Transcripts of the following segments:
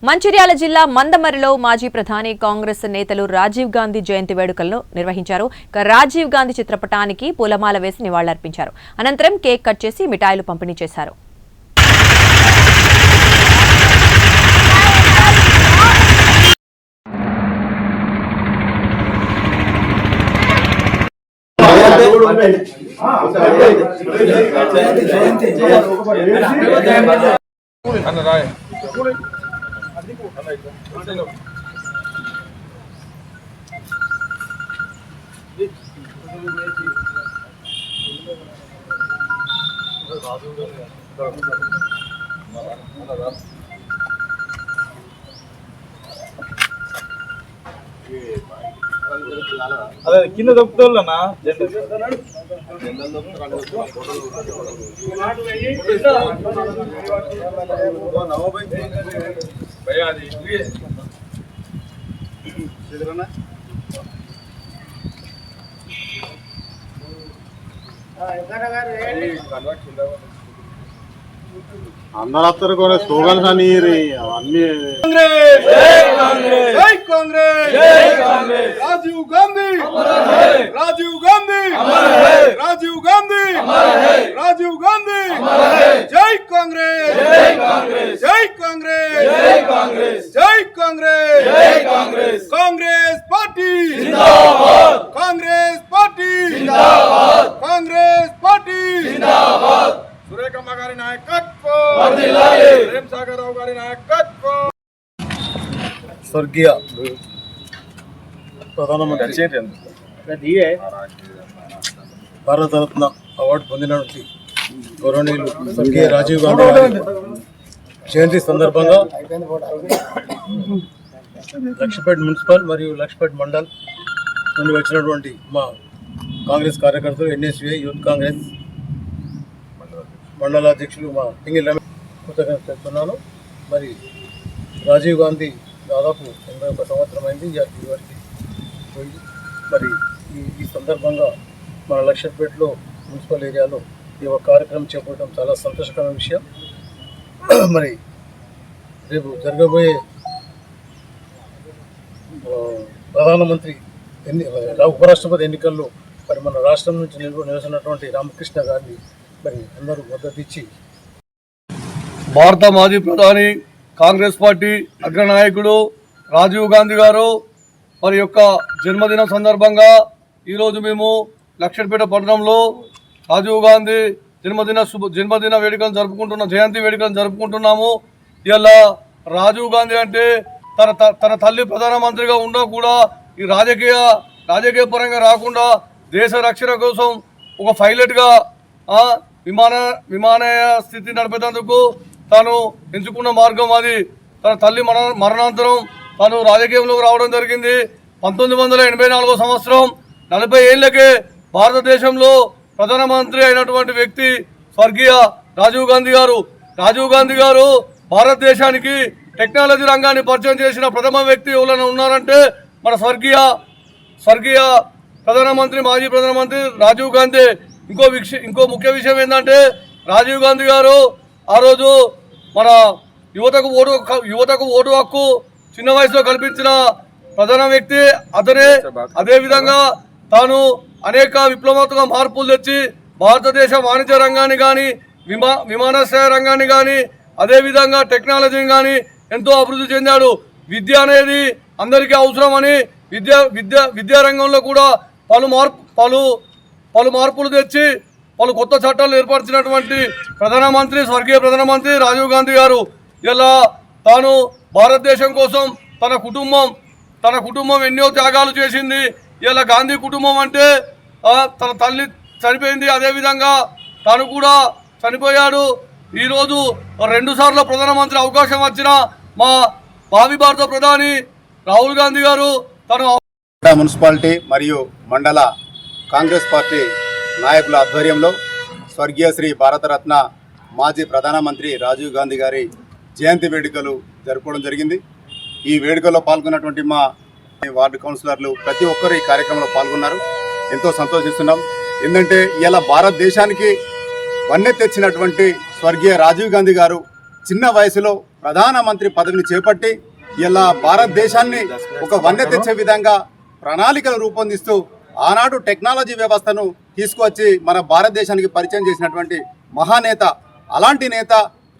మంచిర్యాల జిల్లా మందమరిలో మాజీ ప్రధాని కాంగ్రెస్ నేతలు రాజీవ్ గాంధీ జయంతి వేడుకలను నిర్వహించారు. రాజీవ్ గాంధీ చిత్రపటానికి పూలమాల వేసి నివాళులర్పించారు. అనంతరం కేక్ కట్ చేసి మిఠాయిలు పంపిణీ చేశారు. అదే కింద దొక్కుతాళ్ళనా అందరూ కూడా స్లోగన్స్ అని అన్ని రాజీవ్ గాంధీ రాజీవ్ గాంధీ రాజీవ్ గాంధీ రాజీవ్ గాంధీ జై కాంగ్రెస్ జై కాంగ్రెస్ జై కాంగ్రెస్ జై కాంగ్రెస్ జై కాంగ్రెస్ కాంగ్రెస్ పార్టీ జిందాబాద్ కాంగ్రెస్ పార్టీ జిందాబాద్ కాంగ్రెస్ పార్టీ జిందాబాద్ సురేఖమ్మ గారి నాయకత్వం వర్ధిల్లాలి ప్రేమ్ సాగర్ రావు గారి నాయకత్వం స్వర్గీయ ప్రధానమంత్రి భారతరత్న అవార్డు పొందినటువంటి గౌరవనీయులు స్వర్గీయ రాజీవ్ గాంధీ గారి జయంతి సందర్భంగా లక్షపేట్ మున్సిపల్ మరియు లక్షపేట్ మండల్ నుండి వచ్చినటువంటి మా కాంగ్రెస్ కార్యకర్తలు ఎన్ఎస్యుఐ యూత్ కాంగ్రెస్ మండల అధ్యక్షులు మా పింగిల్ రమేష్ కృతజ్ఞత చెప్తున్నాను. మరి రాజీవ్ గాంధీ దాదాపు 81 సంవత్సరం అయింది ఇదివరకు పోయి. మరి ఈ సందర్భంగా మన లక్షపేటలో మున్సిపల్ ఏరియాలో ఈ ఒక కార్యక్రమం చేపట్టడం చాలా సంతోషకరమైన విషయం. మరి రేపు జరగబోయే ప్రధానమంత్రి ఉపరాష్ట్రపతి ఎన్నికల్లో మరి మన రాష్ట్రం నుంచి నివసినటువంటి రామకృష్ణ గారిని మరి అందరూ మద్దతు ఇచ్చి భారత మాజీ ప్రధాని కాంగ్రెస్ పార్టీ అగ్రనాయకుడు రాజీవ్ గాంధీ గారు వారి యొక్క జన్మదిన సందర్భంగా ఈరోజు మేము లక్షపేట పట్టణంలో రాజీవ్ గాంధీ జన్మదిన వేడుకలను జరుపుకుంటున్న జయంతి వేడుకలను జరుపుకుంటున్నాము. ఇలా రాజీవ్ గాంధీ అంటే తన తల్లి ప్రధానమంత్రిగా ఉన్నా కూడా ఈ రాజకీయ పరంగా రాకుండా దేశ రక్షణ కోసం ఒక పైలట్గా విమానయ స్థితి నడిపేందుకు తాను ఎంచుకున్న మార్గం అది. తన తల్లి మరణాంతరం తాను రాజకీయంలోకి రావడం జరిగింది. 1984 సంవత్సరం 40 ఏళ్లకే భారతదేశంలో ప్రధానమంత్రి అయినటువంటి వ్యక్తి స్వర్గీయ రాజీవ్ గాంధీ గారు. రాజీవ్ గాంధీ గారు భారతదేశానికి టెక్నాలజీ రంగాన్ని పరిచయం చేసిన ప్రథమ వ్యక్తి ఎవరైనా ఉన్నారంటే మన స్వర్గీయ ప్రధానమంత్రి మాజీ ప్రధానమంత్రి రాజీవ్ గాంధీ. ఇంకో ముఖ్య విషయం ఏంటంటే రాజీవ్ గాంధీ గారు ఆ రోజు మన యువతకు ఓటు హక్కు చిన్న వయసులో కల్పించిన ప్రధాన వ్యక్తి అతనే. అదేవిధంగా తాను అనేక విప్లవాత్మక మార్పులు తెచ్చి భారతదేశ వాణిజ్య రంగాన్ని కానీ విమానాశ్రయ రంగాన్ని కానీ అదేవిధంగా టెక్నాలజీని కానీ ఎంతో అభివృద్ధి చెందాడు. విద్య అనేది అందరికీ అవసరమని విద్యారంగంలో కూడా పలు మార్పులు తెచ్చి పలు కొత్త చట్టాలు ఏర్పరిచినటువంటి స్వర్గీయ ప్రధానమంత్రి రాజీవ్ గాంధీ గారు. ఇలా తాను భారతదేశం కోసం తన కుటుంబం ఎన్నో త్యాగాలు చేసింది. ఇలా గాంధీ కుటుంబం అంటే తన తల్లి చనిపోయింది, అదేవిధంగా తాను కూడా చనిపోయాడు. ఈరోజు 2 సార్లు ప్రధానమంత్రి అవకాశం వచ్చిన మా భావి భారత ప్రధాని రాహుల్ గాంధీ గారు మున్సిపాలిటీ మరియు మండల కాంగ్రెస్ పార్టీ నాయకుల ఆధ్వర్యంలో స్వర్గీయ శ్రీ భారతరత్న మాజీ ప్రధానమంత్రి రాజీవ్ గాంధీ గారి జయంతి వేడుకలు జరుపుకోవడం జరిగింది. ఈ వేడుకల్లో పాల్గొన్నటువంటి మా వార్డు కౌన్సిలర్లు ప్రతి ఒక్కరు ఈ కార్యక్రమంలో పాల్గొన్నారు. ఎంతో సంతోషిస్తున్నాం. ఎందుకంటే ఇలా భారతదేశానికి వన్నె తెచ్చినటువంటి స్వర్గీయ రాజీవ్ గాంధీ గారు చిన్న వయసులో ప్రధానమంత్రి పదవిని చేపట్టి ఇలా భారతదేశాన్ని ఒక వన్నె తెచ్చే విధంగా ప్రణాళికలు రూపొందిస్తూ ఆనాడు టెక్నాలజీ వ్యవస్థను తీసుకువచ్చి మన భారతదేశానికి పరిచయం చేసినటువంటి మహానేత. అలాంటి నేత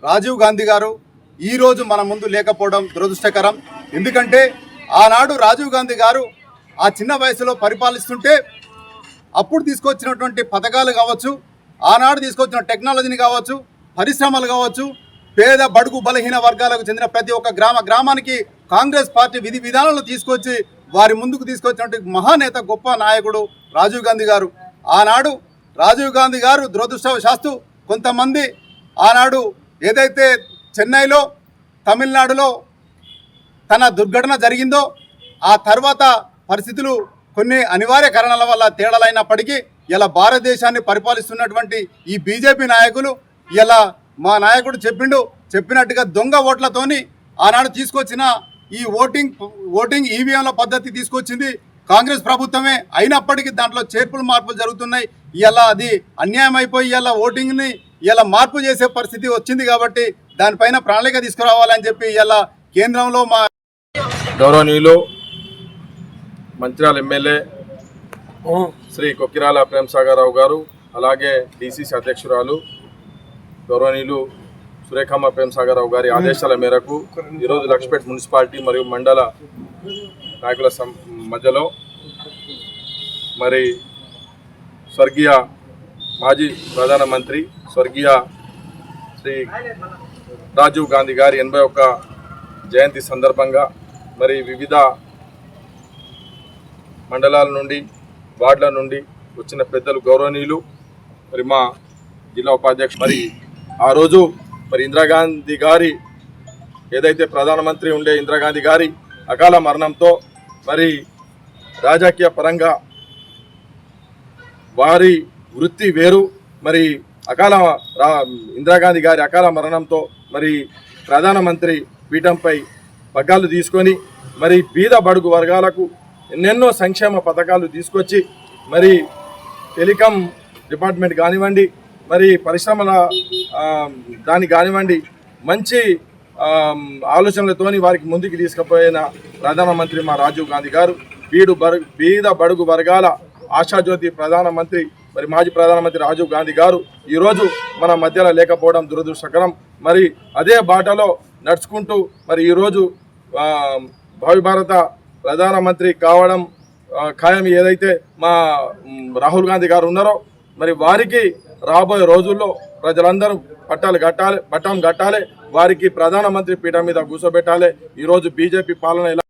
రాజీవ్ గాంధీ గారు ఈరోజు మన ముందు లేకపోవడం దురదృష్టకరం. ఎందుకంటే ఆనాడు రాజీవ్ గాంధీ గారు ఆ చిన్న వయసులో పరిపాలిస్తుంటే అప్పుడు తీసుకొచ్చినటువంటి పథకాలు కావచ్చు, ఆనాడు తీసుకొచ్చిన టెక్నాలజీని కావచ్చు, పరిశ్రమలు కావచ్చు, పేద బడుగు బలహీన వర్గాలకు చెందిన ప్రతి ఒక్క గ్రామానికి కాంగ్రెస్ పార్టీ విధి విధానాలను తీసుకొచ్చి వారి ముందుకు తీసుకొచ్చినటువంటి మహానేత, గొప్ప నాయకుడు రాజీవ్ గాంధీ గారు. ఆనాడు రాజీవ్ గాంధీ గారు దురదృష్టవశాత్తు కొంతమంది ఆనాడు ఏదైతే చెన్నైలో తమిళనాడులో తన దుర్ఘటన జరిగిందో ఆ తర్వాత పరిస్థితులు కొన్ని అనివార్య కారణాల వల్ల తేడాలైనప్పటికీ ఇలా భారతదేశాన్ని పరిపాలిస్తున్నటువంటి ఈ బీజేపీ నాయకులు ఇలా మా నాయకుడు చెప్పినట్టుగా దొంగ ఓట్లతోని ఆనాడు తీసుకొచ్చిన ఈ ఓటింగ్ ఈవీఎంల పద్ధతి తీసుకొచ్చింది కాంగ్రెస్ ప్రభుత్వమే. అయినప్పటికీ దాంట్లో చేర్పులు మార్పులు జరుగుతున్నాయి. ఇలా అది అన్యాయం అయిపోయి ఇలా ఓటింగ్ని ఇలా మార్పు చేసే పరిస్థితి వచ్చింది. కాబట్టి దానిపైన ప్రణాళిక తీసుకురావాలని చెప్పి ఇలా కేంద్రంలో మా గౌరవనీయులు మంచిర్యాల ఎమ్మెల్యే శ్రీ కొక్కిరాల ప్రేమసాగరరావు గారు, అలాగే డిసిసి అధ్యక్షురాలు గౌరవనీయులు సురేఖమ్మ ప్రేమసాగరరావు గారి ఆదేశాల మేరకు ఈరోజు లక్ష్మీపేట మున్సిపాలిటీ మరియు మండల నాయకుల మధ్యలో మరి స్వర్గీయ మాజీ ప్రధానమంత్రి స్వర్గీయ శ్రీ రాజీవ్ గాంధీ గారి 81వ జయంతి సందర్భంగా మరి వివిధ మండలాల నుండి వార్డుల నుండి వచ్చిన పెద్దలు గౌరవనీయులు మరి మా జిల్లా ఉపాధ్యక్షుడు మరి ఆ రోజు మరి ఇందిరాగాంధీ గారి ఏదైతే ప్రధానమంత్రి ఉండే ఇందిరాగాంధీ గారి అకాల మరణంతో మరి రాజకీయ పరంగా వారి వృత్తి వేరు, మరి ఇందిరాగాంధీ గారి అకాల మరణంతో మరి ప్రధానమంత్రి పీఠంపై పగ్గాలు తీసుకొని మరి బీద బడుగు వర్గాలకు ఎన్నెన్నో సంక్షేమ పథకాలు తీసుకొచ్చి మరి టెలికాం డిపార్ట్మెంట్ కానివ్వండి, మరి పరిశ్రమల దాన్ని కానివ్వండి, మంచి ఆలోచనలతోని వారికి ముందుకు తీసుకుపోయిన ప్రధానమంత్రి మా రాజీవ్ గాంధీ గారు. బీద బడుగు వర్గాల ఆశాజ్యోతి ప్రధానమంత్రి మరి మాజీ ప్రధానమంత్రి రాజీవ్ గాంధీ గారు ఈరోజు మన మధ్యలో లేకపోవడం దురదృష్టకరం. మరి అదే బాటలో నడుచుకుంటూ మరి ఈరోజు భావి భారత ప్రధానమంత్రి కావడం ఖాయం ఏదైతే మా రాహుల్ గాంధీ గారు ఉన్నారో మరి వారికి రాబోయే రోజుల్లో ప్రజలందరూ పట్టం కట్టాలి, వారికి ప్రధానమంత్రి పీఠం మీద కూర్చోబెట్టాలి. ఈరోజు బీజేపీ పాలన